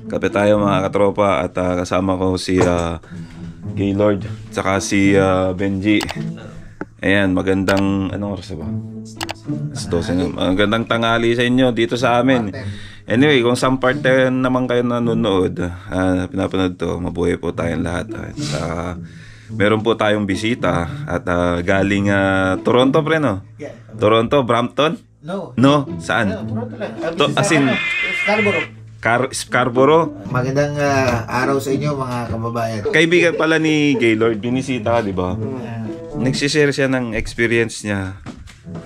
Kape tayo mga katropa at kasama ko si Gaylord tsaka si Benji. Ayan, magandang anong oras ba? Magandang tanghali sa inyo dito sa amin. Anyway, kung saan part naman kayo nanonood, pinapanood to, mabuhay po tayong lahat. Meron po tayong bisita at galing Toronto pre, no? Toronto, Brampton? No, saan? Toronto lang. As in Scarborough. Magandang araw sa inyo mga kababayan. Kaibigan pala ni Gaylord, binisita ka, di ba? Nagsishare siya ng experience niya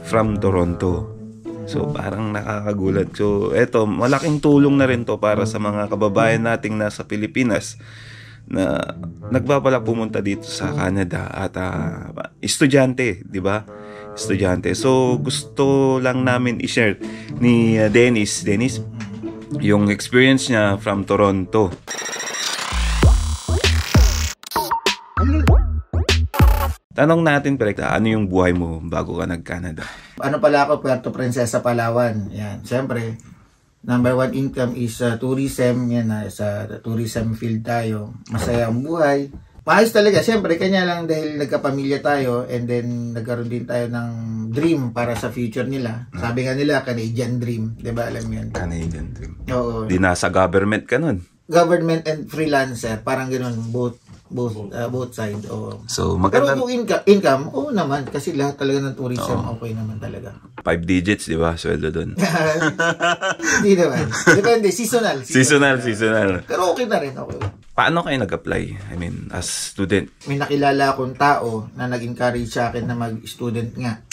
from Toronto. So parang nakakagulat. So eto, malaking tulong na rin to para sa mga kababayan nating nasa Pilipinas na nagbabalak pumunta dito sa Canada at estudyante, di ba? Estudyante. So gusto lang namin i-share ni Dennis yung experience niya from Toronto. Tanong natin, Prekta, ano yung buhay mo bago ka nag-Canada? Ano pala ako, Puerto Princesa, Palawan. Yan. Siyempre, number one income is tourism. Yan, sa tourism field tayo. Masaya ang buhay. Maayos talaga. Siyempre, kanya lang dahil nagkapamilya tayo and then nagkaroon din tayo ng dream para sa future nila. Sabi nga nila, Canadian dream. Diba alam yan? Canadian dream. Oo. Di nasa government ka nun. Government and freelancer. Parang ganoon, both sides. Oo. So, maganda. Pero kung income, oo naman. Kasi lahat talaga ng tourism, okay naman talaga. 5 digits, di ba? Sweldo dun. Hindi naman. Depende. Seasonal. Pero okay na rin. Okay. Paano kayo nag-apply? I mean, as student? May nakilala akong tao na nag-encourage sa akin na mag-student nga.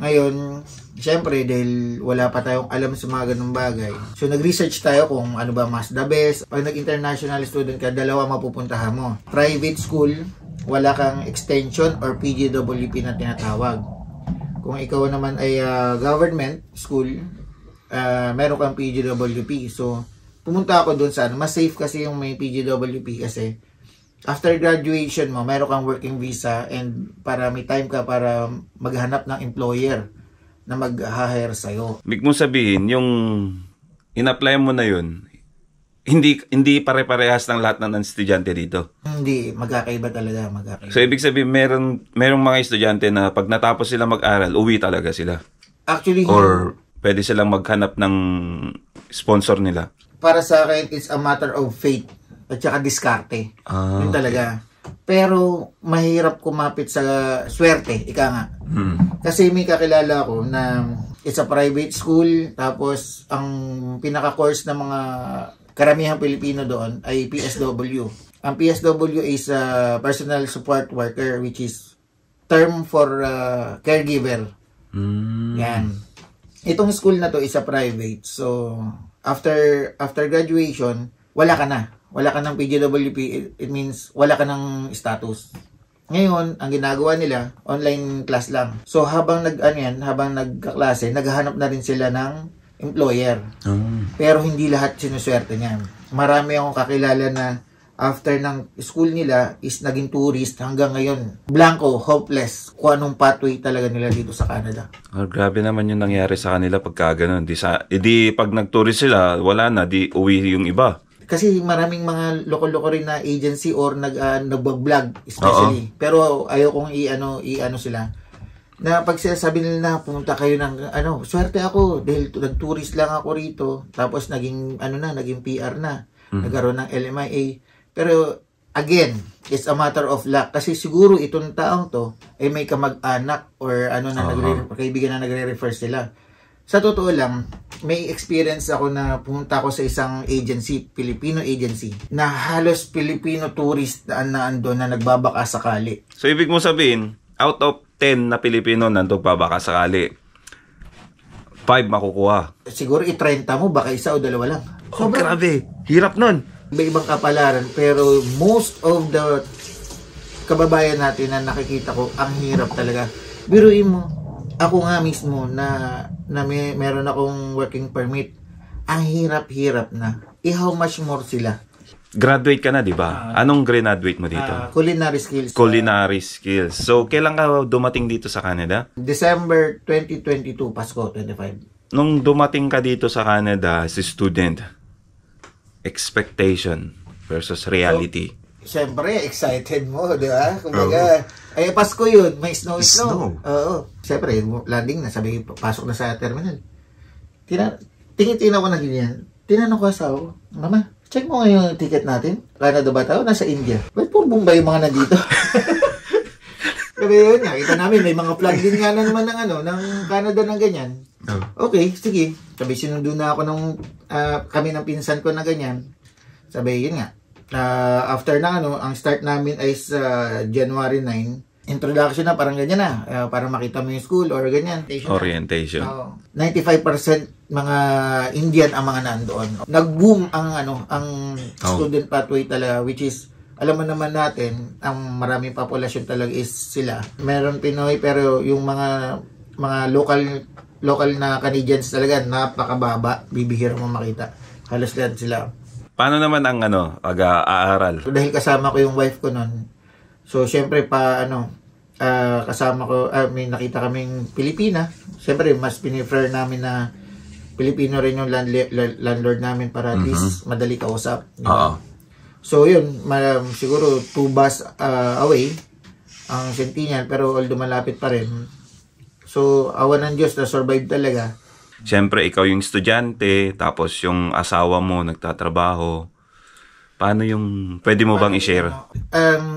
Ngayon, syempre, dahil wala pa tayong alam sa mga ganung bagay. So, nag-research tayo kung ano ba mas the best. Pag nag-international student ka, dalawa mapupuntahan mo. Private school, wala kang extension or PGWP na tinatawag. Kung ikaw naman ay government school, meron kang PGWP. So, pumunta ako doon sa mas safe kasi yung may PGWP kasi after graduation mo, meron kang working visa and para may time ka para maghanap ng employer na mag-hire sa'yo. Big mo sabihin, yung in-apply mo na yun, hindi pare-parehas ng lahat ng estudyante dito? Hindi, magkakaiba talaga. So, ibig sabihin, merong mga estudyante na pag natapos sila mag-aral, uwi talaga sila? Actually, or pwede silang maghanap ng sponsor nila? Para sa akin, it's a matter of faith at saka diskarte. Yun talaga. Pero, mahirap kumapit sa swerte, ika nga. Kasi may kakilala ko na it's a private school, tapos ang pinaka-course ng mga karamihang Pilipino doon ay PSW. Ang PSW is personal support worker, which is term for caregiver. Yan. Itong school na to is a private. So, after graduation, wala ka na. Wala ka ng PGWP. It means wala ka ng status. Ngayon, ang ginagawa nila, online class lang. So, habang nagkaklase, naghahanap na rin sila ng employer. Pero hindi lahat sinuswerte niyan. Marami akong kakilala na after ng school nila is naging tourist hanggang ngayon. Blanco, hopeless. Kung anong pathway talaga nila dito sa Canada. Grabe naman yung nangyari sa kanila pagka ganun. Di pag nag-tourist sila, wala na, di uwi yung iba. Kasi maraming mga loko-loko rin na agency or nag-vlog especially. Pero ayaw kong i-ano sila. Na pag sabi nila na pumunta kayo ng swerte ako dahil nag-tourist lang ako rito. Tapos naging PR na. Nagkaroon ng LMIA. Pero again, it's a matter of luck. Kasi siguro itong taong to ay may kamag-anak or kaibigan na nagre-refer sila. Sa totoo lang, may experience ako na pumunta ako sa isang agency, Filipino agency, na halos Filipino tourist na andon na nagbabaka sakali. So, ibig mo sabihin, out of 10 na Pilipino na nagbabaka sakali, 5 makukuha. Siguro i-30 mo, baka isa o dalawa lang. So, grabe. Hirap nun. Iba-ibang kapalaran, pero most of the kababayan natin na nakikita ko, ang hirap talaga. Biruin mo, ako nga mismo na meron akong working permit, ang hirap-hirap na. How much more sila? Graduate ka na, di ba? Anong graduate mo dito? Culinary skills. Culinary skills. So, kailan ka dumating dito sa Canada? December 2022, Pasko 25. Nung dumating ka dito sa Canada as a student, expectation versus reality. Siyempre, excited mo, di ba? Kumbaga, Pasko yun, may snow. Oo. Siyempre, landing na, sabi, pasok na sa terminal. Tingin-tingin ako na ganyan. Tinanong ko sa ako, Mama, check mo ngayon yung ticket natin. Canada ba tayo? Nasa India. Ba't puro Bombay yung mga nandito? Sabi yun nga, kita namin, may mga flag din nga na naman ng Canada ng ganyan. Okay, sige. Sabi, sinundo na ako kami ng pinsan ko na ganyan. Sabi, yun nga. After na ang start namin ay sa January 9. Introduction na, parang ganyan na. Para makita mo yung school or ganyan. Orientation. 95% mga Indian ang mga nandoon. Nag-boom ang student pathway talaga, which is, alam mo naman natin, ang maraming populasyon talaga is sila. Meron Pinoy, pero yung mga local na Canadians talaga, napakababa. Bibihira mo makita. Halos lahat sila. Paano naman ang aaral? Dahil kasama ko yung wife ko nun. So, syempre kasama ko, may nakita kaming Pilipina. Syempre, mas prefer namin na Pilipino rin yung landlord namin para at least madali kausap. So, yun, siguro 2 bus away ang Centennial, pero although malapit pa rin. So, awan ng Diyos na survive talaga. Siyempre, ikaw yung estudyante, tapos yung asawa mo nagtatrabaho. Paano pwede mo bang i-share?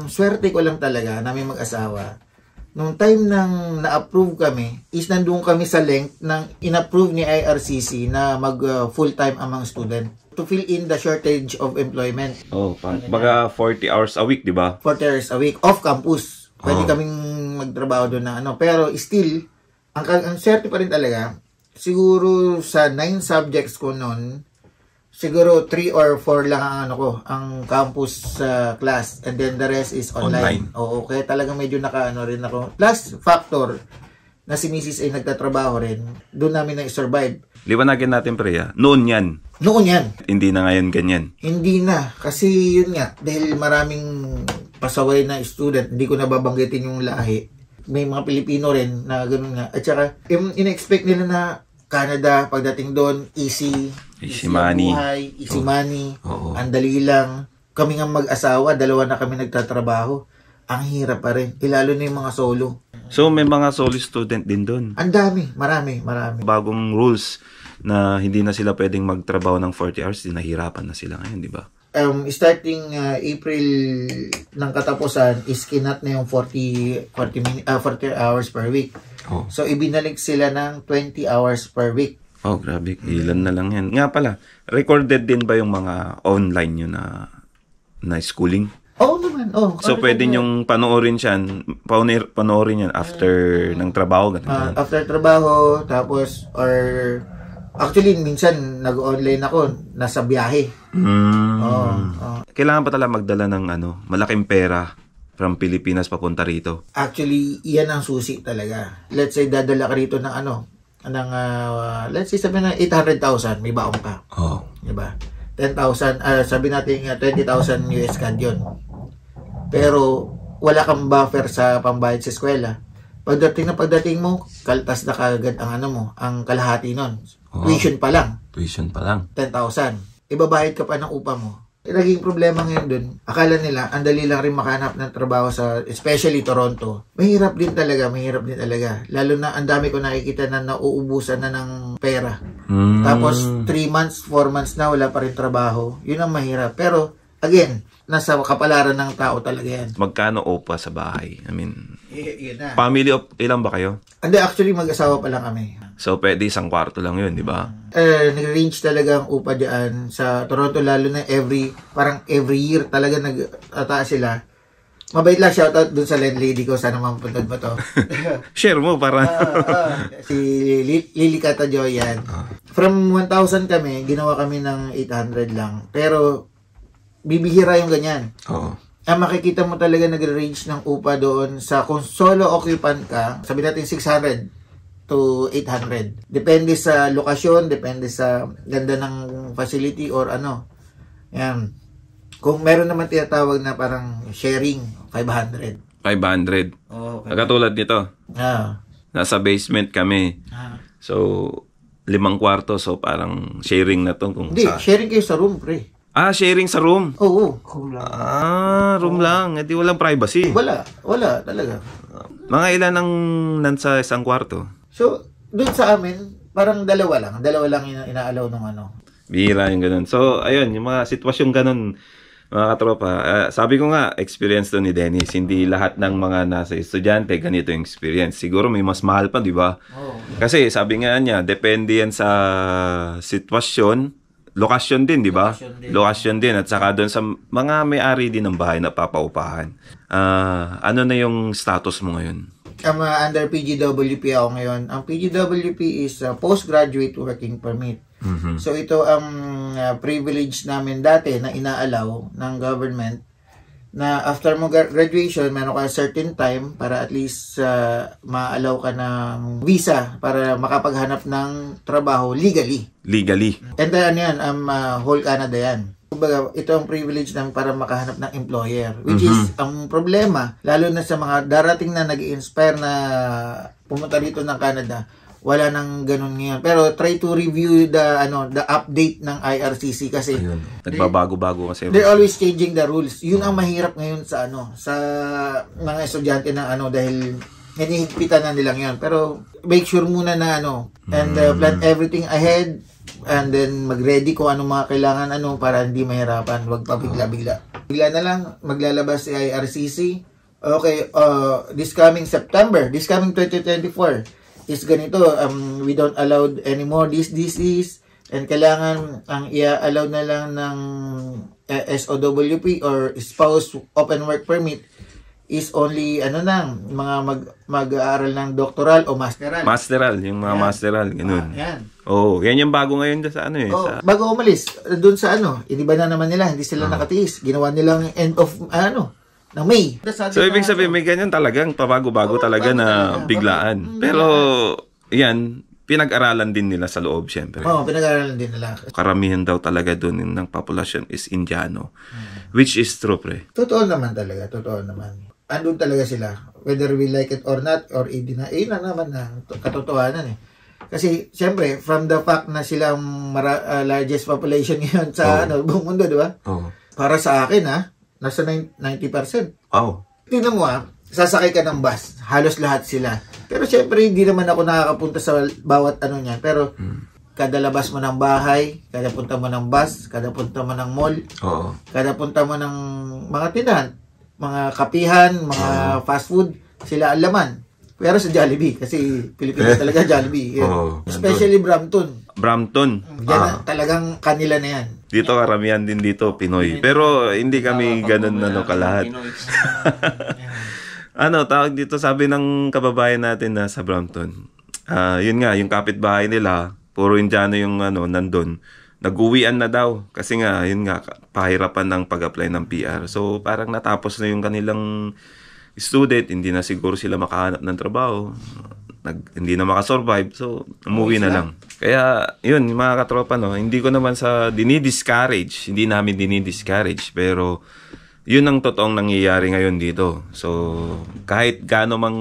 Swerte ko lang talaga namin mag-asawa. Nung time nang na-approve kami, is nandun kami sa length ng in-approve ni IRCC na mag full-time among student to fill in the shortage of employment. Baga 40 hours a week, di ba? 40 hours a week, off campus. Pwede kaming magtrabaho doon na pero still, ang swerte pa rin talaga. Siguro sa 9 subjects ko noon, siguro 3 or 4 lang ang campus class, and then the rest is online. Oo, kaya talagang medyo rin ako. Plus factor na si Mrs. ay nagtatrabaho rin, doon namin na-survive. Liwanagin natin, Priya. Noon yan. Hindi na ngayon ganyan. Hindi na, kasi yun nga, dahil maraming pasaway na student, hindi ko nababanggitin yung lahi. May mga Pilipino rin na gano'n nga. At saka, in-expect nila na Canada, pagdating doon, easy money. Buhay, easy money, ang dali lang. Kami nga mag-asawa, 2 na kami nagtatrabaho. Ang hirap pa rin. Lalo na yung mga solo. So, may mga solo student din doon? Ang dami, marami. Bagong rules na hindi na sila pwedeng magtrabaho ng 40 hours, nahirapan na sila ngayon, di ba? Starting April ng katapusan is kinat na yung 40 hours per week. So, ibinalik sila ng 20 hours per week. Grabe. Ilan na lang yan. Nga pala, recorded din ba yung mga online nyo na schooling? Oo naman. So, pwede nyong panoorin yan after ng trabaho? After trabaho, tapos, actually, minsan, nag-online ako, nasa biyahe. Kailangan pa talaga magdala ng malaking pera from Pilipinas papunta rito? Actually, iyan ang susi talaga. Let's say, dadala ka rito ng let's say, sabi na 800,000, may baong ka. Diba? 10,000, sabi natin 20,000 US CAD yun. Pero, wala kang buffer sa pambayad sa eskwela. Pagdating mo, kaltas na kagad ang kalahati nun. Tuition pa lang. 10,000. Ibabayad ka pa ng upa mo. Naging problema ngayon dun. Akala nila, ang dali lang rin makahanap ng trabaho especially Toronto. Mahirap din talaga. Lalo na, ang dami ko nakikita na nauubusan na ng pera. Tapos, 3 months, 4 months na, wala pa rin trabaho. Yun ang mahirap. Pero, again, nasa kapalaran ng tao talaga yan. Magkano upa sa bahay? I mean, yun na. Family of ilan ba kayo? Hindi, actually, mag-asawa pa lang kami. So, pwede 1 kwarto lang yun, di ba? Nag-range talaga ang upa dyan sa Toronto, lalo na every year talaga nag-ataas sila. Mabait lang, shoutout dun sa landlady ko, sana mapuntad mo to. Share mo para... Si Lily Catajo yan. From 1,000 kami, ginawa kami ng 800 lang. Pero, bibihira yung ganyan. Makikita mo talaga nag-range ng upa doon sa kung solo occupant ka, sabi natin 600 to 800. Depende sa lokasyon, depende sa ganda ng facility or Yan. Kung meron naman tinatawag na parang sharing, 500. 500. Katulad nito. Nasa basement kami. So, 5 kwarto. So, parang sharing na to. Hindi, sharing kayo sa room, pre. Sharing sa room. Oo. Room lang. Hindi walang privacy. Wala talaga. Mga ilan ang nasa isang kwarto? So, doon sa amin, parang dalawa lang inaalaw ng ano. Bihira yung ganun. So, ayun, yung mga sitwasyon ganun, mga katropa. Sabi ko nga, experience to ni Dennis. Hindi lahat ng mga nasa estudyante, ganito yung experience. Siguro may mas mahal pa, di ba? Oo. Kasi sabi nga niya, depende yan sa sitwasyon, lokasyon din, di ba? Lokasyon din. At saka doon sa mga may-ari din ng bahay na papaupahan. Ano na yung status mo ngayon? Under PGWP ako ngayon. Ang PGWP is Postgraduate Working Permit. So ito ang privilege namin dati na inaalaw ng government na after mo graduation, meron ka certain time para at least ma-allow ka ng visa para makapaghanap ng trabaho legally. And then yan, whole Canada yan. Kumbaga, ito ang privilege namin para makahanap ng employer. Which is, ang problema, lalo na sa mga darating na nag-i-inspire na pumunta dito ng Canada, wala nang ganun ngayon. Pero try to review the update ng IRCC kasi nagbabago-bago kasi. They're always changing the rules. Yun ang mahirap ngayon sa sa mga estudyante ng dahil hinihigpitan na nilang yun. Pero make sure muna na and plan everything ahead and then mag-ready kung anong mga kailangan para hindi mahirapan. Huwag pa bigla-bigla. Bigla na lang maglalabas si IRCC. Okay, this coming 2024 is ganito, we don't allow anymore this, and kailangan ang i-allow na lang ng SOWP or Spouse Open Work Permit is only mga mag-aaral ng doctoral o masteral. Yung mga masteral, ganun. Yan. Yan yung bago ngayon sa sa... Bago umalis, doon sa iniba na naman nila, hindi sila nakatiis. Ginawa nilang end of, ng May. So, ibig sabihin, may ganyan talagang pabago-bago talaga na biglaan. Pero, yan, pinag-aralan din nila sa loob, syempre. Pinag-aralan din nila. Karamihan daw talaga doon ng populasyon is Indiano. Which is true, pre. Totoo naman talaga, totoo naman. Andun talaga sila. Whether we like it or not, or hindi na, na naman na katotohanan Kasi, syempre, from the fact na sila ang largest population ngayon sa buong mundo, di ba? Para sa akin, nasa 90%. Tingnan mo sasakay ka ng bus, halos lahat sila. Pero syempre, hindi naman ako nakakapunta sa bawat niyan. Pero, kada labas mo ng bahay, kada punta mo ng bus, kada punta mo ng mall, kada punta mo ng mga tindahan, mga kapihan, mga fast food, sila ang laman. Pero sa Jollibee, kasi Pilipinas talaga Jollibee. Especially Brampton. Yan, talagang kanila na yan. Dito karamihan din dito, Pinoy. Pero hindi kami ganun kalahat. Tawag dito, sabi ng kababayan natin na sa Brampton. Yun nga, yung kapitbahay nila, puro Indiano yung nandun. Nag-uwian na daw. Kasi nga, yun nga, pahirapan ng pag-apply ng PR. So, parang natapos na yung kanilang student, hindi na siguro sila makahanap ng trabaho, hindi na makasurvive, so umuwi na lang. Kaya yun, mga katropa, hindi ko naman dinidiscourage, hindi namin dinidiscourage, pero yun ang totoong nangyayari ngayon dito. So kahit gaano mang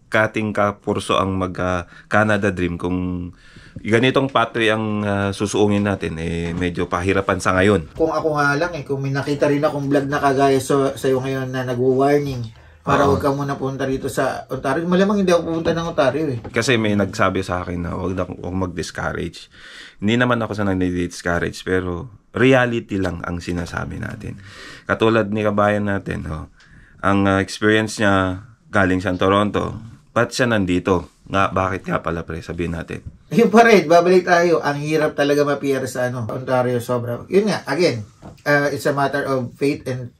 kating kapurso ang mag-Canada Dream, kung ganitong pathway ang susuungin natin, medyo pahirapan sa ngayon. Kung ako nga lang, kung may nakita rin akong vlog na kagaya sa'yo ngayon na nag-warning para huwag ka muna punta rito sa Ontario. Malamang hindi ako pupunta ng Ontario Kasi may nagsabi sa akin na huwag mag-discourage. Hindi naman ako sa nag-discourage, pero reality lang ang sinasabi natin. Katulad ni kabayan natin, ang experience niya galing sa Toronto, ba't siya nandito? Bakit nga pala, pre? Sabihin natin. Yung pa rin, babalik tayo. Ang hirap talaga ma-PR sa Ontario, sobra. Yun nga, again, it's a matter of faith and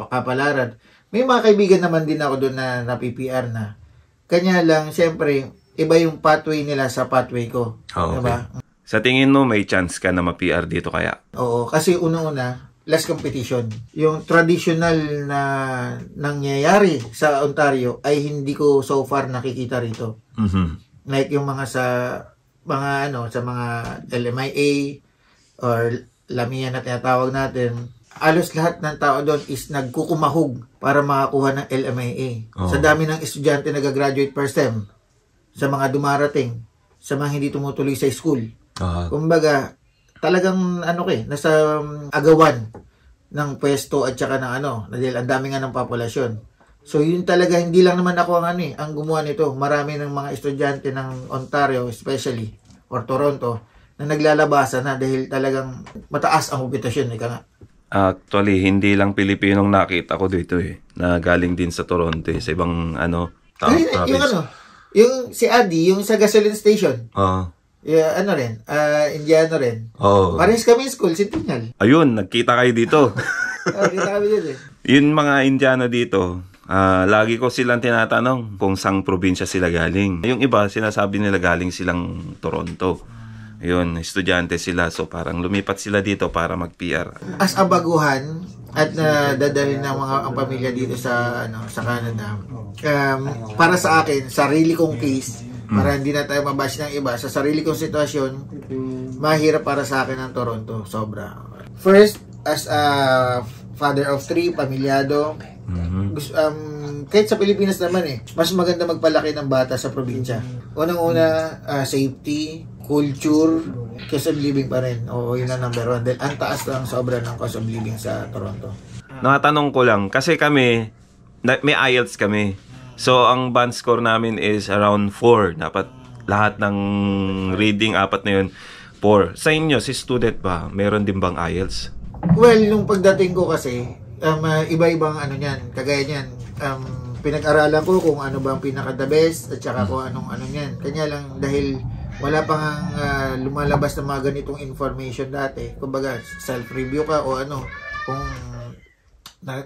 kapalaran. May mga kaibigan naman din ako doon na na-PPR na. Kanya lang, syempre, iba yung pathway nila sa pathway ko. Diba? Sa tingin mo, may chance ka na ma-PR dito kaya? Oo, kasi una-una, less competition. Yung traditional na nangyayari sa Ontario ay hindi ko so far nakikita rito. Like yung mga sa mga LMIA or Lamia na tinatawag natin, alos lahat ng tao doon is nagkukumahog para makakuha ng LMIA. Sa dami ng estudyante nag-graduate first sem, sa mga dumarating, sa mga hindi tumutuloy sa school. Kumbaga, talagang nasa agawan ng pwesto at saka ng dahil ang dami nga ng populasyon. So yun talaga, hindi lang naman ako ang gumawa nito. Marami ng mga estudyante ng Ontario especially or Toronto na naglalabasan na dahil talagang mataas ang kompetisyon, ika nga. Actually, hindi lang Pilipinong nakita ko dito na galing din sa Toronto sa ibang province. Yung si Adi, yung sa gasoline station. Indiano rin. Parehas kami school, Centennial. Ayun, nagkita kayo dito. Kita kami dito Yun mga Indiano dito, lagi ko silang tinatanong kung saang probinsya sila galing. Yung iba, sinasabi nila galing silang Toronto. Yun, estudyante sila. So parang lumipat sila dito para mag-PR. As a baguhan at dadalhin ng ang pamilya dito sa Canada. Para sa akin, sarili kong case, para hindi na tayo mabash ng iba, sa sarili kong sitwasyon, mahirap para sa akin ang Toronto. Sobra. First, as a father of 3, pamilyado, kahit sa Pilipinas naman mas maganda magpalaki ng bata sa probinsya. Unang-una, safety, culture, cost of living pa rin. Oo, yun ang number 1. Dahil ang taas lang sobra ng cost of living sa Toronto. Nakatanong ko lang, kasi kami, may IELTS kami. So, ang band score namin is around 4. Dapat lahat ng reading, 4 na yun, 4. Sa inyo, si student ba, meron din bang IELTS? Well, nung pagdating ko kasi, iba-ibang niyan, kagaya niyan, pinag-aralan ko kung ano ba ang pinaka-the best at saka kung anong niyan. Kanya lang dahil wala pang lumalabas na mga ganitong information dati. Kumbaga, self-review ka o kung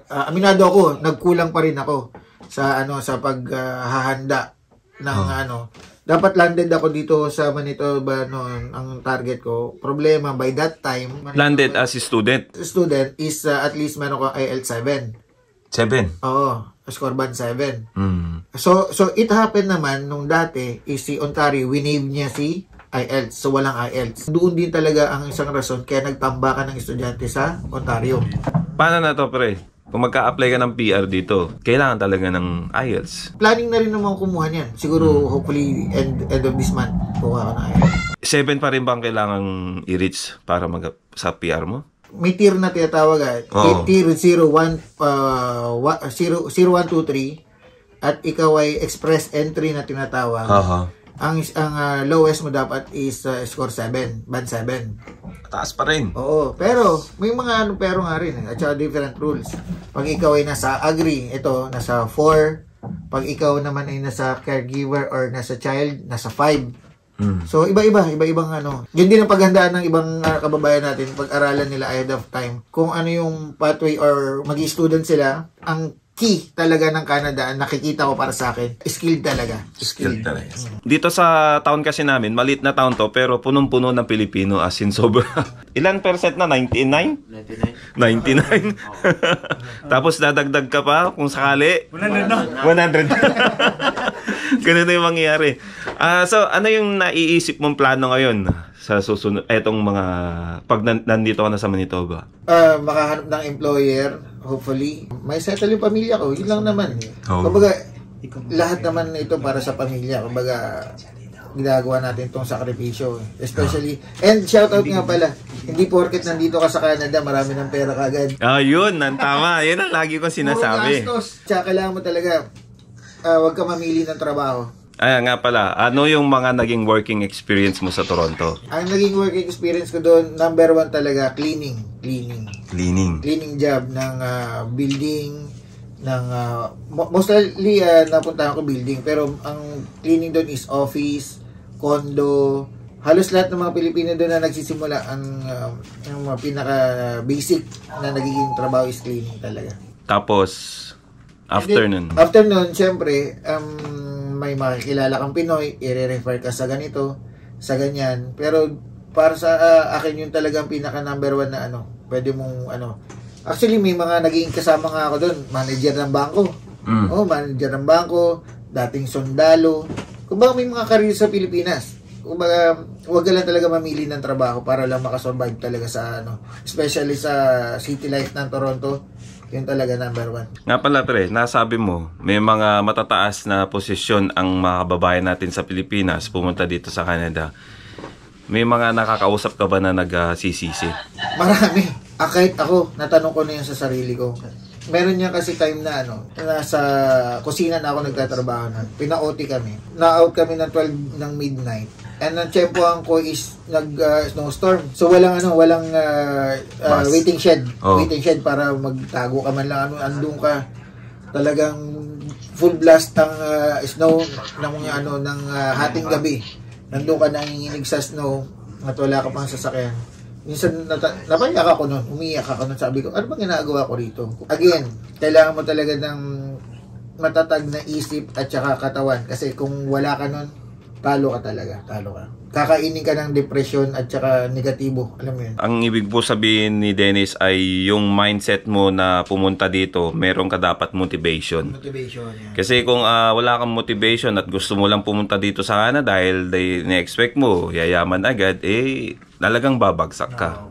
aminado ako, nagkulang pa rin ako sa sa paghahanda ng dapat landed ako dito sa Manitoba noon. Ang target ko, problema by that time, Landed as a student? Student is at least meron ko IELTS 7. 7? Oo, score band 7. So it happened naman nung dati is si Ontario, winave niya si IELTS. So walang IELTS. Doon din talaga ang isang rason kaya nagtambakan ng estudyante sa Ontario. Paano na to, pre? Kung magka-apply ka ng PR dito, kailangan talaga ng IELTS. Planning na rin naman kumuha niyan. Siguro hopefully end of this month kuha ko ng IELTS. 7 pa rin bang kailangan i-reach para sa PR mo? May tier na tinatawag tier 01, 0123 at ikaw ay express entry na tinatawag. Ang lowest mo dapat is score 7, band 7. Taas pa rin. Oo, pero may mga pero nga rin at saka different rules. Pag ikaw ay nasa agri, ito nasa 4. Pag ikaw naman ay nasa caregiver or nasa child, nasa 5. So ibang Yun din ang paghandaan ng ibang kababayan natin, pag-aralan nila ahead of time kung ano yung pathway or magi-student sila. Ang key talaga ng Canada, nakikita ko para sa akin, skilled talaga. Skilled talaga. Dito sa town kasi namin, maliit na town to, pero punong-puno ng Pilipino, as in sobra. Ilan percent na? 99? 99? Tapos dadagdag ka pa kung sakali? 100 na. 100. Ganun na yung mangyayari. So, ano yung naiisip mong plano ngayon sa susunod, etong mga, pag nandito ka na sa Manitoba? Makahanap ng employer, hopefully. May settle yung pamilya ko, yun lang naman. Kumbaga, lahat naman ito para sa pamilya. Kumbaga, ginagawa natin itong sakripisyo. Especially, and shoutout nga pala, hindi porket nandito ka sa Canada, marami ng pera kagad. Yun, tama. Yun ang lagi kong sinasabi. Puro gastos. Tsaka kailangan mo talaga, huwag ka mamili ng trabaho. Nga pala, ano yung mga naging working experience mo sa Toronto? Ang naging working experience ko doon, number 1 talaga, cleaning job ng building, ng mostly napuntahan ko building, pero ang cleaning doon is office, condo, halos lahat ng mga Pilipino doon na nagsisimula, ang mga pinaka basic na nagiging trabaho is cleaning talaga. Tapos after nun, syempre may makikilala kang Pinoy, i-refer ka sa ganito, sa ganyan. Pero para sa akin yun talagang pinaka number 1 na pwede mong Actually, may mga naging kasama nga ako doon, manager ng bangko. Manager ng bangko, dating sundalo. Kumbaga may mga career sa Pilipinas. Kumbaga, huwag ka lang talaga mamili ng trabaho para lang makasurvive talaga sa especially sa city life ng Toronto. Yun talaga number 1. Nga pala, pre, nasabi mo, may mga matataas na posisyon ang mga kababayan natin sa Pilipinas pumunta dito sa Canada. May mga nakakausap ka ba na nagsisisi? Marami. Kahit ako, natanong ko na yan sa sarili ko. Meron niya kasi time na nasa kusina na ako nagtatrabaho na. Pina-OT kami. Na-out kami ng 12 ng midnight. And ang tsempohan ko is snowstorm. So walang waiting shed. Waiting shed para magtago ka man lang. Andun ka. Talagang full blast ng snow ng hating gabi. Nandun ka nanginginig sa snow at wala ka pang sasakyan. Minsan napayak ako nun, umiyak ako nun, sabi ko, ano bang ginagawa ko rito? Again, kailangan mo talaga ng matatag na isip at saka katawan kasi kung wala ka nun, talo ka talaga, talo ka. Kakainin ka ng depression at saka negatibo, alam mo yun. Ang ibig po sabihin ni Dennis ay yung mindset mo na pumunta dito, meron ka dapat motivation. Motivation, yan. Kasi kung wala kang motivation at gusto mo lang pumunta dito sa Canada dahil na-expect mo, yayaman agad, talagang babagsak ka.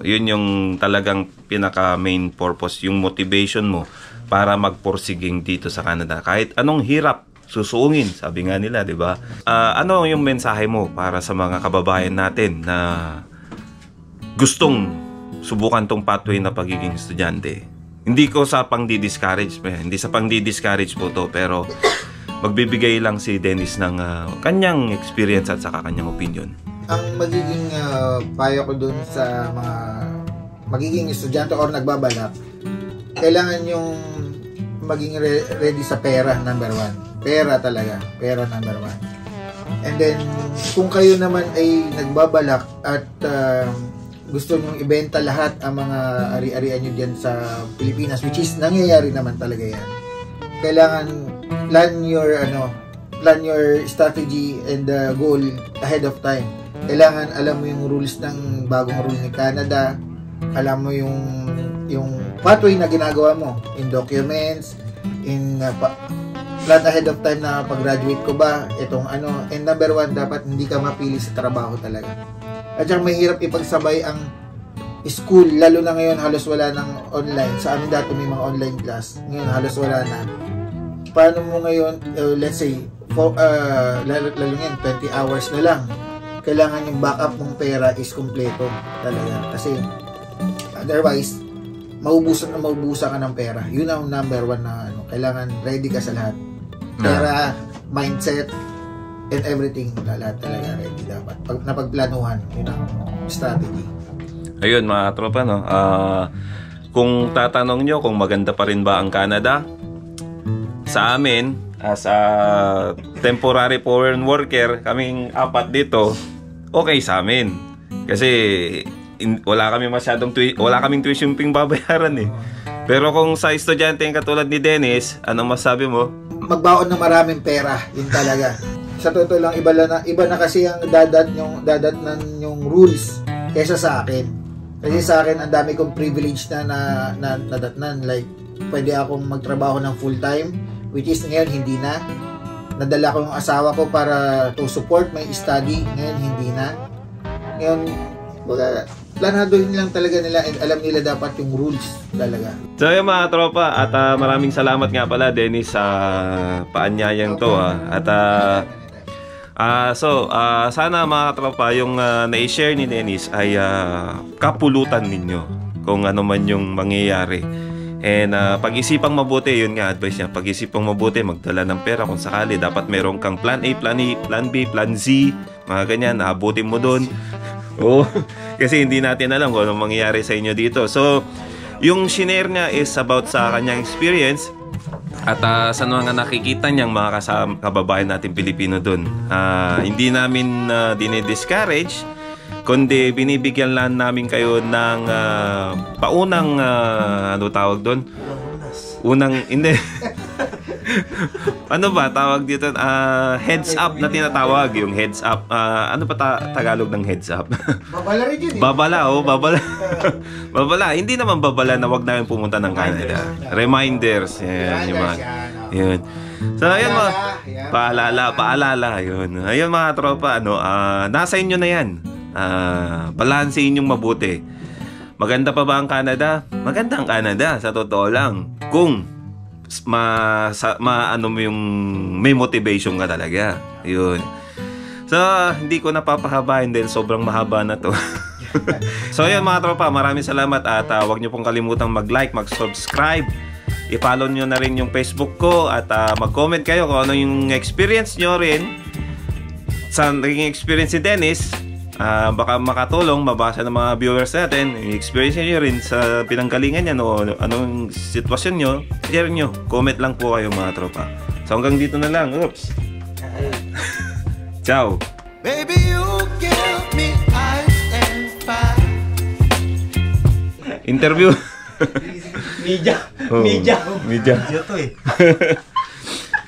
Yun yung talagang pinaka main purpose, yung motivation mo para magporsiging dito sa Canada. Kahit anong hirap, susuungin, sabi nga nila, di ba? Ano yung mensahe mo para sa mga kababayan natin na gustong subukan tong pathway na pagiging estudyante? Hindi ko sa pang-discourage, hindi sa pang-discourage po to, pero magbibigay lang si Dennis ng kanyang experience at saka kanyang opinion. Ang magiging payo ko dun sa mga magiging estudyante or nagbabalak, kailangan yung maging ready sa pera, number 1. Pera talaga. Pera number 1. And then, kung kayo naman ay nagbabalak at gusto nyong ibenta lahat ang mga ari-arian nyo dyan sa Pilipinas, which is nangyayari naman talaga yan. Kailangan plan your strategy and goal ahead of time. Kailangan alam mo yung rules ng bagong rule ni Canada. Alam mo yung pathway na ginagawa mo in documents, in plan ahead of time na pag-graduate ko ba, itong and number 1, dapat hindi ka mapili sa trabaho talaga. At saka mahirap ipagsabay ang school, lalo na ngayon halos wala ng online. Sa amin dati may mga online class, ngayon halos wala na. Paano mo ngayon, let's say, lalo ngayon, 20 hours na lang. Kailangan yung backup mong pera is kompleto talaga. Kasi, otherwise, maubusan ka ng pera. Yun ang number 1 na kailangan ready ka sa lahat. Pera, mindset, and everything, lahat talaga ready dapat. Napagplanuhan, yun ang strategy. Ayun mga tropa, no? Kung tatanong nyo kung maganda pa rin ba ang Canada, sa amin, as a temporary foreign worker, kaming 4 dito, okay sa amin. Kasi wala kaming tuition fee babayaran eh. Pero kung sa estudyante katulad ni Dennis, anong masabi mo? Magbaon ng maraming pera, yun talaga. Sa totoo lang, iba na kasi ang dadatnan yung rules kaysa sa akin. Kasi sa akin, ang dami kong privilege na nadatnan. Like, pwede akong magtrabaho ng full time, which is ngayon hindi na. Nadala ko yung asawa ko para to support my study, ngayon hindi na. Ngayon, planaduhin lang talaga nila and alam nila dapat yung rules talaga. So yun mga tropa, at maraming salamat nga pala Dennis sa paanyayang to at sana mga tropa yung na-share ni Dennis ay kapulutan ninyo kung ano man yung mangyayari. And pag-isipang mabuti, yun nga advice niya, pag-isipang mabuti, magdala ng pera kung sakali. Dapat meron kang plan A, plan B, plan Z, mga ganyan, naabutin mo dun. Kasi hindi natin alam kung anong mangyayari sa inyo dito. So, yung shinare niya is about sa kanyang experience at sa mga nakikita niyang mga kababayan natin Pilipino dun. Hindi namin dinidiscourage, kundi binibigyan lang namin kayo ng paunang ano tawag doon? Hindi. Ano ba tawag dito? Heads up na tinatawag, yung heads up. Ano pa Tagalog ng heads up? Babala rin yun. Babala, babala. Babala, hindi naman babala na wag namin pumunta ng Canada. Reminders. Yan, yung mga. Yun. So, ayun mga paalala, yun. Ayun mga tropa, nasa inyo na yan. Balansein yung mabuti. Maganda pa ba ang Canada? Maganda ang Canada, sa totoo lang. Kung ano mo yung may motivation ka talaga. Yun. So, hindi ko napapahabain dahil sobrang mahaba na to. So, yun mga tropa, maraming salamat at huwag nyo pong kalimutang mag-like, mag-subscribe. I-follow nyo na rin yung Facebook ko at mag-comment kayo kung ano yung experience nyo rin sa naging experience ni Dennis. Baka makatulong, mabasa ng mga viewers natin yung experience nyo rin sa pinanggalingan yan o anong sitwasyon nyo. Share nyo, comment lang po kayo mga tropa. So hanggang dito na lang. Oops. Ciao. Baby, you give me ice and fire. Interview. Media. Oh, Media. media. Media to eh.